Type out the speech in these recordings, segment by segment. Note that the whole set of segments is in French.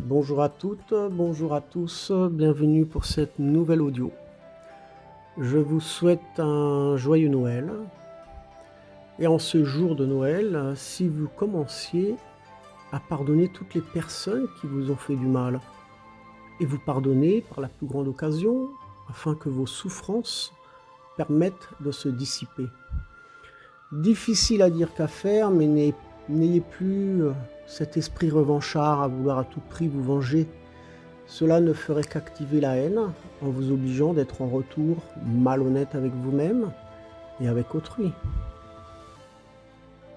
Bonjour à toutes, bonjour à tous, bienvenue pour cette nouvelle audio. Je vous souhaite un joyeux Noël et en ce jour de Noël, si vous commenciez à pardonner toutes les personnes qui vous ont fait du mal et vous pardonner par la plus grande occasion afin que vos souffrances permettent de se dissiper. Difficile à dire qu'à faire, mais n'ayez plus cet esprit revanchard à vouloir à tout prix vous venger. Cela ne ferait qu'activer la haine en vous obligeant d'être en retour malhonnête avec vous-même et avec autrui.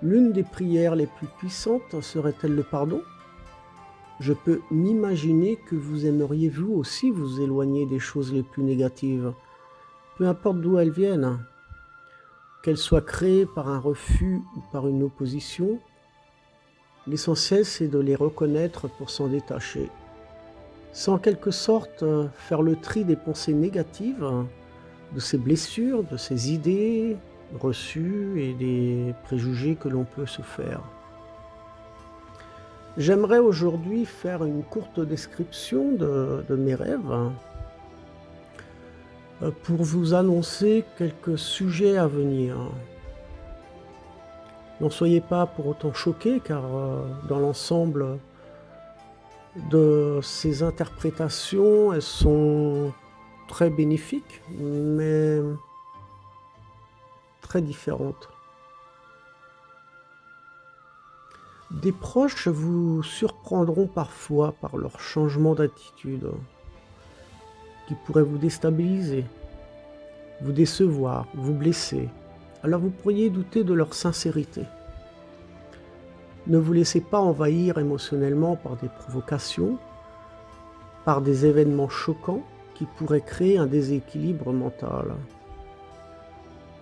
L'une des prières les plus puissantes serait-elle le pardon? Je peux m'imaginer que vous aimeriez vous aussi vous éloigner des choses les plus négatives, peu importe d'où elles viennent, qu'elles soient créées par un refus ou par une opposition. L'essentiel, c'est de les reconnaître pour s'en détacher. C'est en quelque sorte faire le tri des pensées négatives, de ces blessures, de ces idées reçues et des préjugés que l'on peut se faire. J'aimerais aujourd'hui faire une courte description de mes rêves pour vous annoncer quelques sujets à venir. N'en soyez pas pour autant choqués car dans l'ensemble de ces interprétations, elles sont très bénéfiques, mais très différentes. Des proches vous surprendront parfois par leur changement d'attitude, qui pourrait vous déstabiliser, vous décevoir, vous blesser. Alors vous pourriez douter de leur sincérité. Ne vous laissez pas envahir émotionnellement par des provocations, par des événements choquants qui pourraient créer un déséquilibre mental.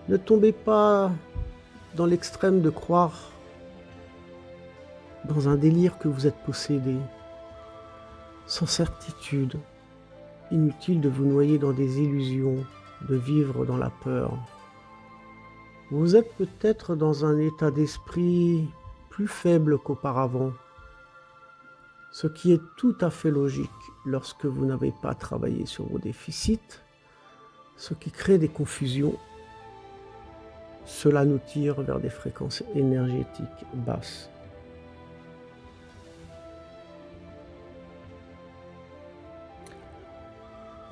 Ne tombez pas dans l'extrême de croire dans un délire que vous êtes possédé, sans certitude. Inutile de vous noyer dans des illusions, de vivre dans la peur. Vous êtes peut-être dans un état d'esprit plus faible qu'auparavant, ce qui est tout à fait logique lorsque vous n'avez pas travaillé sur vos déficits, ce qui crée des confusions. Cela nous tire vers des fréquences énergétiques basses.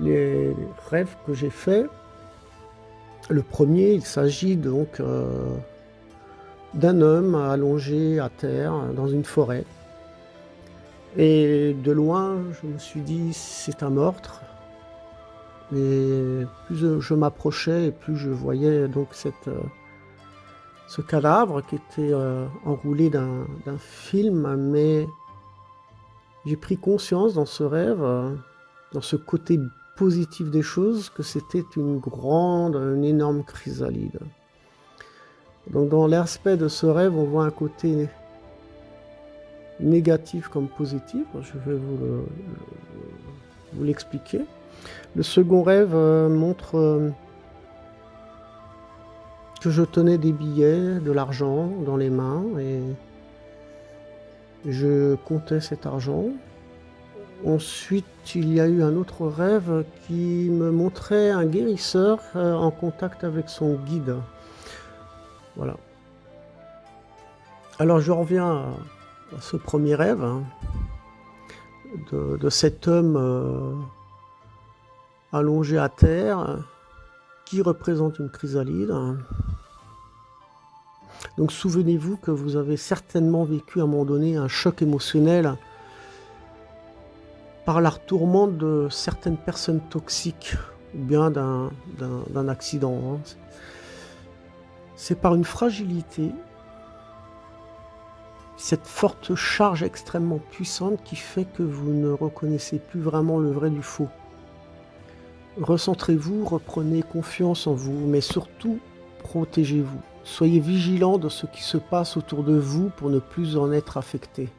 Les rêves que j'ai faits, le premier, il s'agit donc d'un homme allongé à terre dans une forêt. Et de loin, je me suis dit, c'est un meurtre. Et plus je m'approchais et plus je voyais donc ce cadavre qui était enroulé d'un film. Mais j'ai pris conscience dans ce rêve, dans ce côté positif des choses, que c'était une énorme chrysalide. Donc dans l'aspect de ce rêve, on voit un côté négatif comme positif. Je vais vous l'expliquer. Le second rêve montre que je tenais des billets, de l'argent dans les mains et je comptais cet argent. Ensuite, il y a eu un autre rêve qui me montrait un guérisseur en contact avec son guide. Voilà. Alors je reviens à ce premier rêve de cet homme allongé à terre qui représente une chrysalide. Donc souvenez-vous que vous avez certainement vécu à un moment donné un choc émotionnel par la tourmente de certaines personnes toxiques ou bien d'un accident. C'est par une fragilité, cette forte charge extrêmement puissante qui fait que vous ne reconnaissez plus vraiment le vrai du faux. Recentrez-vous, reprenez confiance en vous, mais surtout, protégez-vous. Soyez vigilants de ce qui se passe autour de vous pour ne plus en être affecté.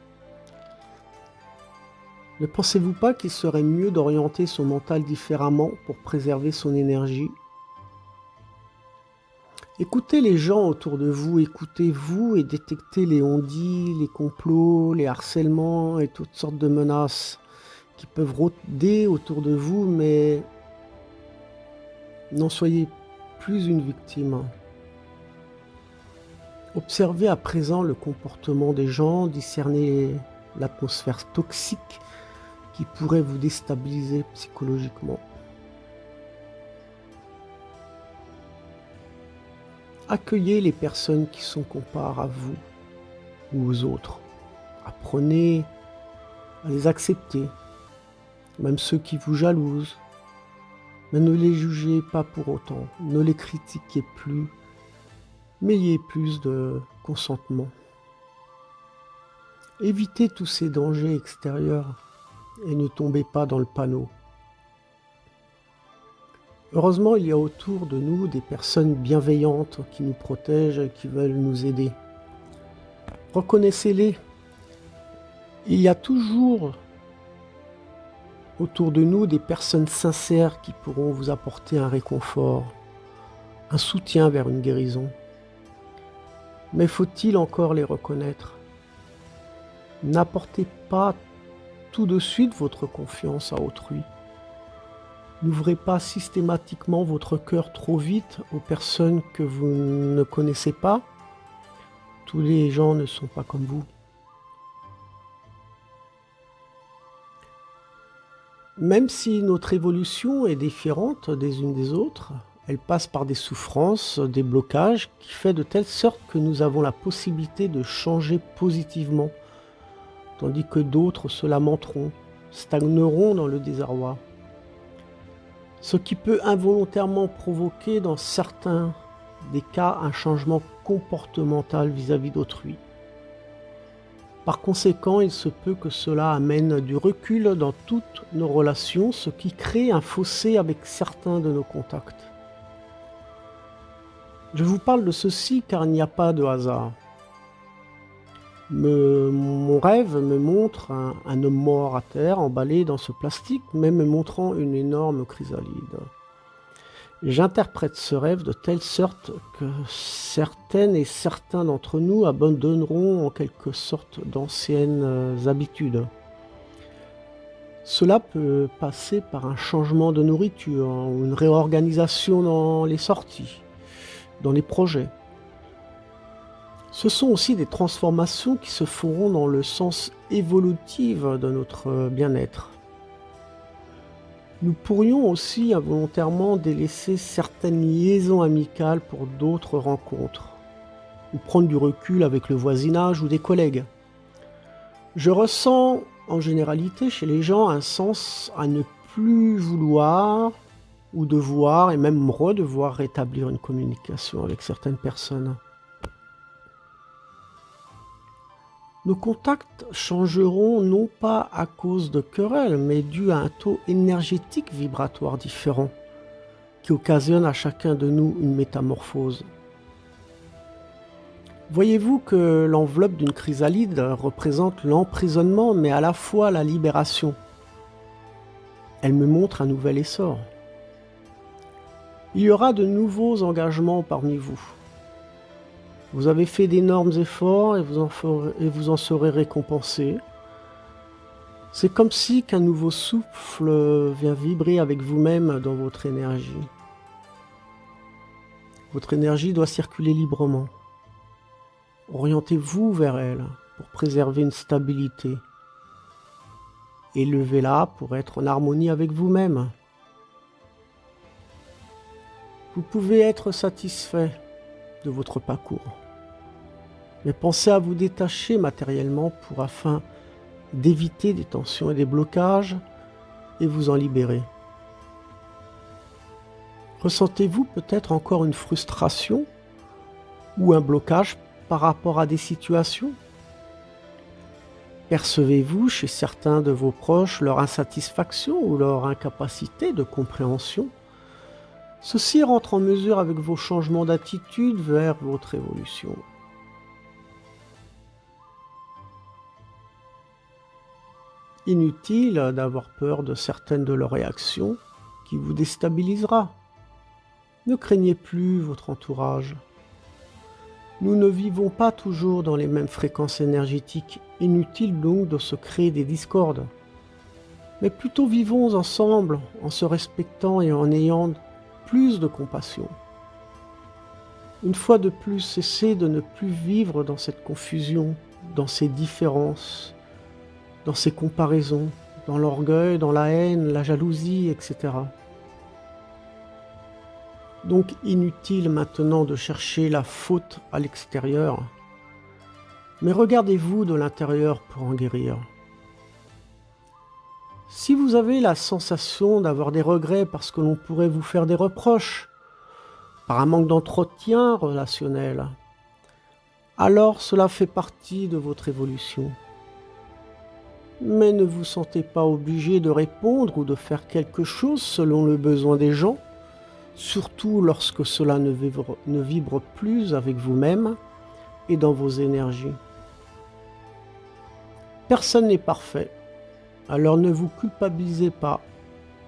Ne pensez-vous pas qu'il serait mieux d'orienter son mental différemment pour préserver son énergie? Écoutez les gens autour de vous, écoutez-vous et détectez les on-dit, les complots, les harcèlements et toutes sortes de menaces qui peuvent rôder autour de vous, mais n'en soyez plus une victime. Observez à présent le comportement des gens, discernez l'atmosphère toxique qui pourrait vous déstabiliser psychologiquement. Accueillez les personnes qui sont comparables à vous ou aux autres. Apprenez à les accepter, même ceux qui vous jalousent. Mais ne les jugez pas pour autant, ne les critiquez plus, mais ayez plus de consentement. Évitez tous ces dangers extérieurs et ne tombez pas dans le panneau. Heureusement, il y a autour de nous des personnes bienveillantes qui nous protègent et qui veulent nous aider. Reconnaissez-les. Il y a toujours autour de nous des personnes sincères qui pourront vous apporter un réconfort, un soutien vers une guérison. Mais faut-il encore les reconnaître? N'apportez pas tout de suite votre confiance à autrui. N'ouvrez pas systématiquement votre cœur trop vite aux personnes que vous ne connaissez pas. Tous les gens ne sont pas comme vous. Même si notre évolution est différente des unes des autres, elle passe par des souffrances, des blocages, qui fait de telle sorte que nous avons la possibilité de changer positivement, tandis que d'autres se lamenteront, stagneront dans le désarroi. Ce qui peut involontairement provoquer dans certains des cas un changement comportemental vis-à-vis d'autrui. Par conséquent, il se peut que cela amène du recul dans toutes nos relations, ce qui crée un fossé avec certains de nos contacts. Je vous parle de ceci car il n'y a pas de hasard. Mon rêve me montre un homme mort à terre, emballé dans ce plastique, mais me montrant une énorme chrysalide. J'interprète ce rêve de telle sorte que certaines et certains d'entre nous abandonneront en quelque sorte d'anciennes habitudes. Cela peut passer par un changement de nourriture, ou une réorganisation dans les sorties, dans les projets. Ce sont aussi des transformations qui se feront dans le sens évolutif de notre bien-être. Nous pourrions aussi involontairement délaisser certaines liaisons amicales pour d'autres rencontres, ou prendre du recul avec le voisinage ou des collègues. Je ressens en généralité chez les gens un sens à ne plus vouloir ou devoir et même redevoir rétablir une communication avec certaines personnes. Nos contacts changeront non pas à cause de querelles, mais dû à un taux énergétique vibratoire différent, qui occasionne à chacun de nous une métamorphose. Voyez-vous que l'enveloppe d'une chrysalide représente l'emprisonnement, mais à la fois la libération. Elle me montre un nouvel essor. Il y aura de nouveaux engagements parmi vous. Vous avez fait d'énormes efforts et vous en serez récompensé. C'est comme si qu'un nouveau souffle vient vibrer avec vous-même dans votre énergie. Votre énergie doit circuler librement. Orientez-vous vers elle pour préserver une stabilité. Élevez-la pour être en harmonie avec vous-même. Vous pouvez être satisfait de votre parcours. Mais pensez à vous détacher matériellement afin d'éviter des tensions et des blocages et vous en libérer. Ressentez-vous peut-être encore une frustration ou un blocage par rapport à des situations? Percevez-vous chez certains de vos proches leur insatisfaction ou leur incapacité de compréhension? Ceci rentre en mesure avec vos changements d'attitude vers votre évolution. Inutile d'avoir peur de certaines de leurs réactions qui vous déstabilisera. Ne craignez plus votre entourage, Nous ne vivons pas toujours dans les mêmes fréquences énergétiques, inutile donc de se créer des discordes. Mais plutôt vivons ensemble en se respectant et en ayant plus de compassion. Une fois de plus, cessez de ne plus vivre dans cette confusion, dans ces différences, dans ces comparaisons, dans l'orgueil, dans la haine, la jalousie, etc. Donc inutile maintenant de chercher la faute à l'extérieur, mais regardez-vous de l'intérieur pour en guérir. Si vous avez la sensation d'avoir des regrets parce que l'on pourrait vous faire des reproches, par un manque d'entretien relationnel, alors cela fait partie de votre évolution. Mais ne vous sentez pas obligé de répondre ou de faire quelque chose selon le besoin des gens, surtout lorsque cela ne vibre plus avec vous-même et dans vos énergies. Personne n'est parfait, alors ne vous culpabilisez pas.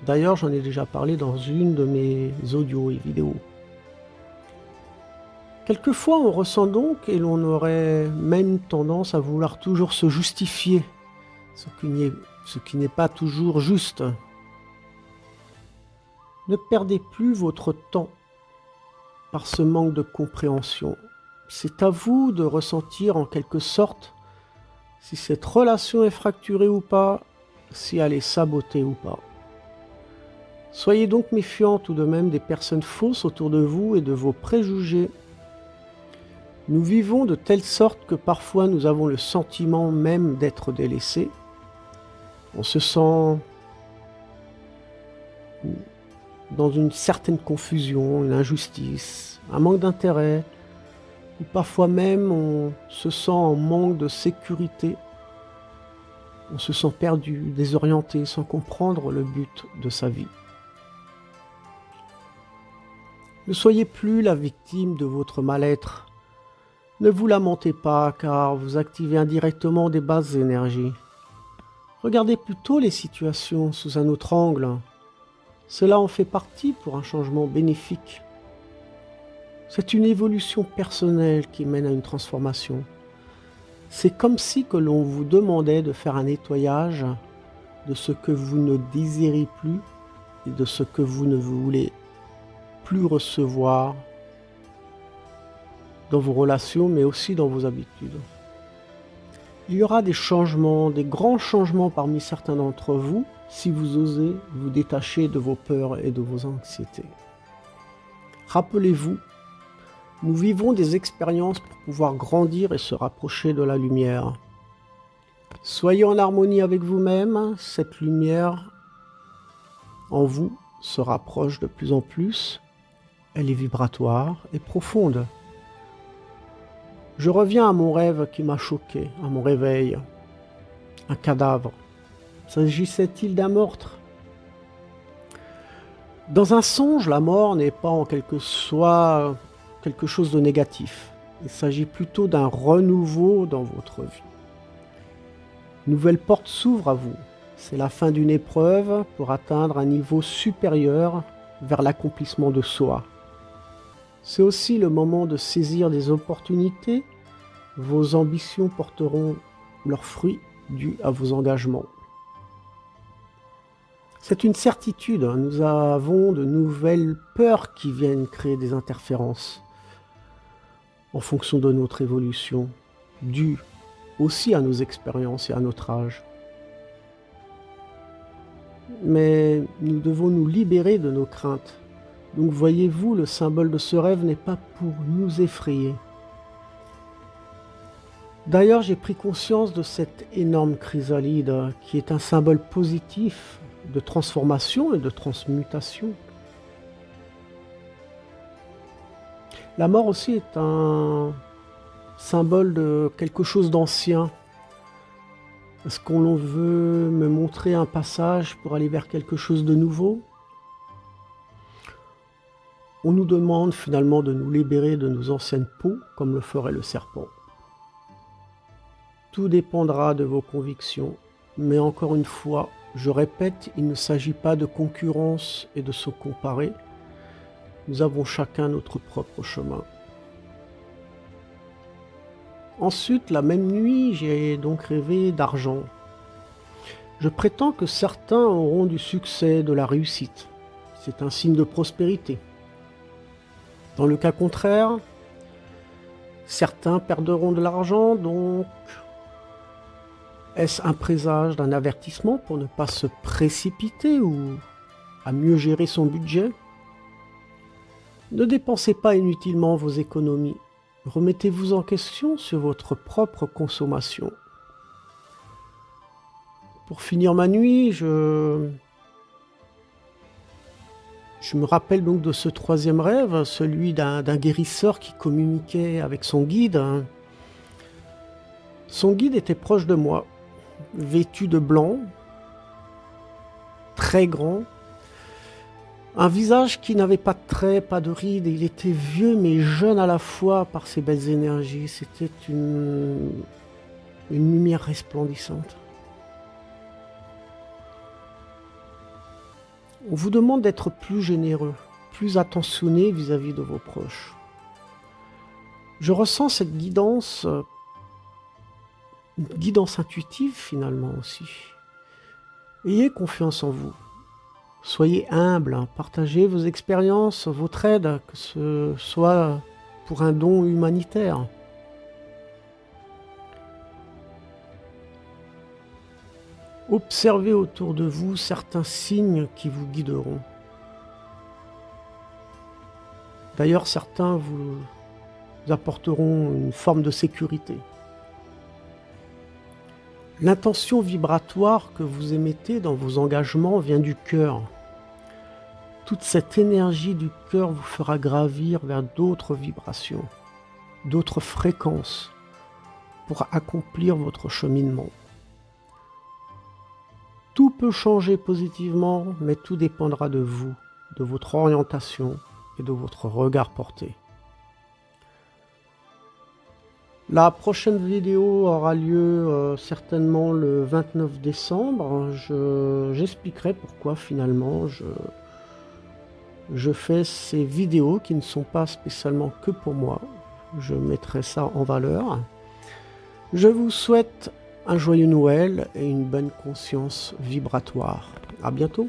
D'ailleurs, j'en ai déjà parlé dans une de mes audios et vidéos. Quelquefois, on ressent donc, et l'on aurait même tendance à vouloir toujours se justifier, ce qui n'est pas toujours juste. Ne perdez plus votre temps par ce manque de compréhension. C'est à vous de ressentir en quelque sorte si cette relation est fracturée ou pas, si elle est sabotée ou pas. Soyez donc méfiant tout de même des personnes fausses autour de vous et de vos préjugés. Nous vivons de telle sorte que parfois nous avons le sentiment même d'être délaissés. On se sent dans une certaine confusion, une injustice, un manque d'intérêt, ou parfois même on se sent en manque de sécurité. On se sent perdu, désorienté, sans comprendre le but de sa vie. Ne soyez plus la victime de votre mal-être. Ne vous lamentez pas car vous activez indirectement des basses énergies. Regardez plutôt les situations sous un autre angle. Cela en fait partie pour un changement bénéfique. C'est une évolution personnelle qui mène à une transformation. C'est comme si que l'on vous demandait de faire un nettoyage de ce que vous ne désirez plus et de ce que vous ne voulez plus recevoir dans vos relations, mais aussi dans vos habitudes. Il y aura des changements, des grands changements parmi certains d'entre vous, si vous osez vous détacher de vos peurs et de vos anxiétés. Rappelez-vous, nous vivons des expériences pour pouvoir grandir et se rapprocher de la lumière. Soyez en harmonie avec vous-même, cette lumière en vous se rapproche de plus en plus, elle est vibratoire et profonde. Je reviens à mon rêve qui m'a choqué, à mon réveil. Un cadavre. S'agissait-il d'un meurtre ? Dans un songe, la mort n'est pas en quelque chose de négatif. Il s'agit plutôt d'un renouveau dans votre vie. Une nouvelle porte s'ouvre à vous. C'est la fin d'une épreuve pour atteindre un niveau supérieur vers l'accomplissement de soi. C'est aussi le moment de saisir des opportunités. Vos ambitions porteront leurs fruits dus à vos engagements. C'est une certitude, nous avons de nouvelles peurs qui viennent créer des interférences en fonction de notre évolution, dues aussi à nos expériences et à notre âge. Mais nous devons nous libérer de nos craintes. Donc voyez-vous, le symbole de ce rêve n'est pas pour nous effrayer. D'ailleurs, j'ai pris conscience de cette énorme chrysalide qui est un symbole positif de transformation et de transmutation. La mort aussi est un symbole de quelque chose d'ancien. Est-ce qu'on veut me montrer un passage pour aller vers quelque chose de nouveau ? On nous demande finalement de nous libérer de nos anciennes peaux, comme le ferait le serpent. Tout dépendra de vos convictions, mais encore une fois, je répète, il ne s'agit pas de concurrence et de se comparer. Nous avons chacun notre propre chemin. Ensuite, la même nuit, j'ai donc rêvé d'argent. Je prétends que certains auront du succès, de la réussite. C'est un signe de prospérité. Dans le cas contraire, certains perdront de l'argent, donc est-ce un présage d'un avertissement pour ne pas se précipiter ou à mieux gérer son budget? Ne dépensez pas inutilement vos économies. Remettez-vous en question sur votre propre consommation. Pour finir ma nuit, je me rappelle donc de ce troisième rêve, celui d'un guérisseur qui communiquait avec son guide. Son guide était proche de moi, vêtu de blanc, très grand, un visage qui n'avait pas de traits, pas de rides, et il était vieux mais jeune à la fois par ses belles énergies. C'était une lumière resplendissante. On vous demande d'être plus généreux, plus attentionné vis-à-vis de vos proches. Je ressens cette guidance, une guidance intuitive finalement aussi. Ayez confiance en vous. Soyez humble, partagez vos expériences, votre aide, que ce soit pour un don humanitaire. Observez autour de vous certains signes qui vous guideront. D'ailleurs, certains vous apporteront une forme de sécurité. L'intention vibratoire que vous émettez dans vos engagements vient du cœur. Toute cette énergie du cœur vous fera gravir vers d'autres vibrations, d'autres fréquences pour accomplir votre cheminement. Tout peut changer positivement, mais tout dépendra de vous, de votre orientation et de votre regard porté. La prochaine vidéo aura lieu certainement le 29 décembre. J'expliquerai pourquoi finalement je fais ces vidéos qui ne sont pas spécialement que pour moi. Je mettrai ça en valeur. Je vous souhaite un joyeux Noël et une bonne conscience vibratoire. À bientôt.